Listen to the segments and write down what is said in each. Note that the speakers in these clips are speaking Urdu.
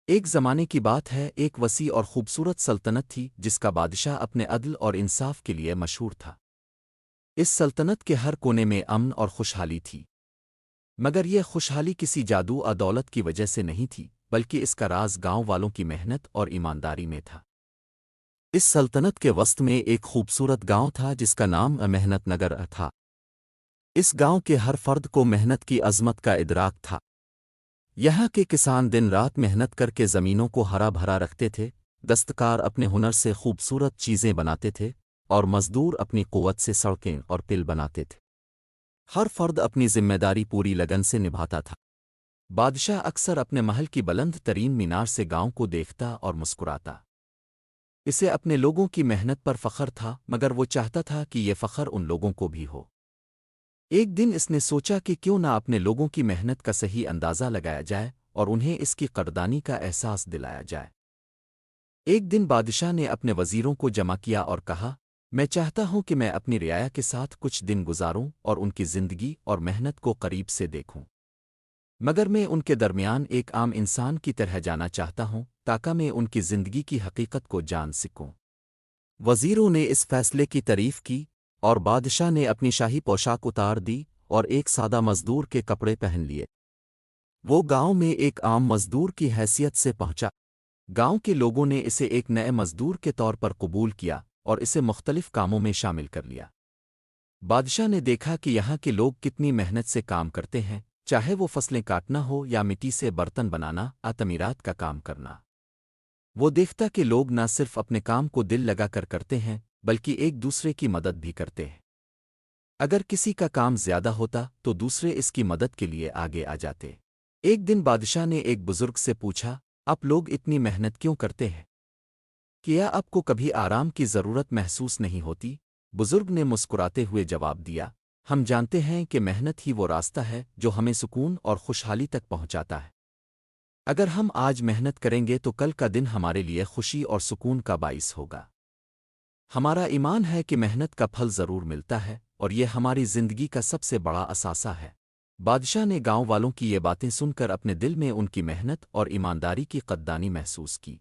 ایک زمانے کی بات ہے، ایک وسیع اور خوبصورت سلطنت تھی جس کا بادشاہ اپنے عدل اور انصاف کے لیے مشہور تھا۔ اس سلطنت کے ہر کونے میں امن اور خوشحالی تھی، مگر یہ خوشحالی کسی جادو اور دولت کی وجہ سے نہیں تھی، بلکہ اس کا راز گاؤں والوں کی محنت اور ایمانداری میں تھا۔ اس سلطنت کے وسط میں ایک خوبصورت گاؤں تھا جس کا نام محنت نگر تھا۔ اس گاؤں کے ہر فرد کو محنت کی عظمت کا ادراک تھا۔ یہاں کے کسان دن رات محنت کر کے زمینوں کو ہرا بھرا رکھتے تھے، دستکار اپنے ہنر سے خوبصورت چیزیں بناتے تھے، اور مزدور اپنی قوت سے سڑکیں اور پل بناتے تھے۔ ہر فرد اپنی ذمہ داری پوری لگن سے نبھاتا تھا۔ بادشاہ اکثر اپنے محل کی بلند ترین مینار سے گاؤں کو دیکھتا اور مسکراتا۔ اسے اپنے لوگوں کی محنت پر فخر تھا، مگر وہ چاہتا تھا کہ یہ فخر ان لوگوں کو بھی ہو۔ ایک دن اس نے سوچا کہ کیوں نہ اپنے لوگوں کی محنت کا صحیح اندازہ لگایا جائے اور انہیں اس کی قدردانی کا احساس دلایا جائے۔ ایک دن بادشاہ نے اپنے وزیروں کو جمع کیا اور کہا، میں چاہتا ہوں کہ میں اپنی رعایا کے ساتھ کچھ دن گزاروں اور ان کی زندگی اور محنت کو قریب سے دیکھوں، مگر میں ان کے درمیان ایک عام انسان کی طرح جانا چاہتا ہوں تاکہ میں ان کی زندگی کی حقیقت کو جان سکوں۔ وزیروں نے اس فیصلے کی تعریف کی، اور بادشاہ نے اپنی شاہی پوشاک اتار دی اور ایک سادہ مزدور کے کپڑے پہن لیے۔ وہ گاؤں میں ایک عام مزدور کی حیثیت سے پہنچا۔ گاؤں کے لوگوں نے اسے ایک نئے مزدور کے طور پر قبول کیا اور اسے مختلف کاموں میں شامل کر لیا۔ بادشاہ نے دیکھا کہ یہاں کے لوگ کتنی محنت سے کام کرتے ہیں، چاہے وہ فصلیں کاٹنا ہو یا مٹی سے برتن بنانا یا تعمیرات کا کام کرنا۔ وہ دیکھتا کہ لوگ نہ صرف اپنے کام کو دل لگا کر کرتے ہیں بلکہ ایک دوسرے کی مدد بھی کرتے ہیں۔ اگر کسی کا کام زیادہ ہوتا تو دوسرے اس کی مدد کے لیے آگے آ جاتے۔ ایک دن بادشاہ نے ایک بزرگ سے پوچھا، آپ لوگ اتنی محنت کیوں کرتے ہیں؟ کیا آپ کو کبھی آرام کی ضرورت محسوس نہیں ہوتی؟ بزرگ نے مسکراتے ہوئے جواب دیا، ہم جانتے ہیں کہ محنت ہی وہ راستہ ہے جو ہمیں سکون اور خوشحالی تک پہنچاتا ہے۔ اگر ہم آج محنت کریں گے تو کل کا دن ہمارے لیے خوشی اور سکون کا باعث ہوگا۔ ہمارا ایمان ہے کہ محنت کا پھل ضرور ملتا ہے، اور یہ ہماری زندگی کا سب سے بڑا اثاثہ ہے۔ بادشاہ نے گاؤں والوں کی یہ باتیں سن کر اپنے دل میں ان کی محنت اور ایمانداری کی قدردانی محسوس کی۔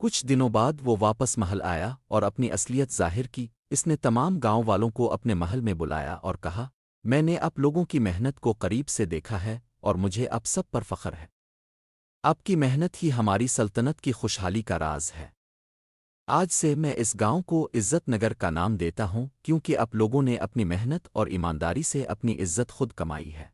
کچھ دنوں بعد وہ واپس محل آیا اور اپنی اصلیت ظاہر کی۔ اس نے تمام گاؤں والوں کو اپنے محل میں بلایا اور کہا، میں نے آپ لوگوں کی محنت کو قریب سے دیکھا ہے اور مجھے اب سب پر فخر ہے۔ آپ کی محنت ہی ہماری سلطنت کی خوشحالی کا راز ہے۔ آج سے میں اس گاؤں کو عزت نگر کا نام دیتا ہوں، کیونکہ آپ لوگوں نے اپنی محنت اور ایمانداری سے اپنی عزت خود کمائی ہے۔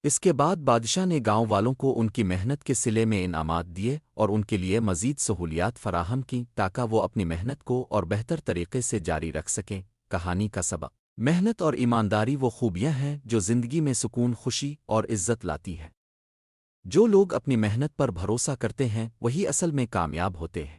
اس کے بعد بادشاہ نے گاؤں والوں کو ان کی محنت کے صلے میں انعامات دیے اور ان کے لیے مزید سہولیات فراہم کیں تاکہ وہ اپنی محنت کو اور بہتر طریقے سے جاری رکھ سکیں۔ کہانی کا سبق: محنت اور ایمانداری وہ خوبیاں ہیں جو زندگی میں سکون، خوشی اور عزت لاتی ہے۔ جو لوگ اپنی محنت پر بھروسہ کرتے ہیں وہی اصل میں کامیاب ہوتے ہیں۔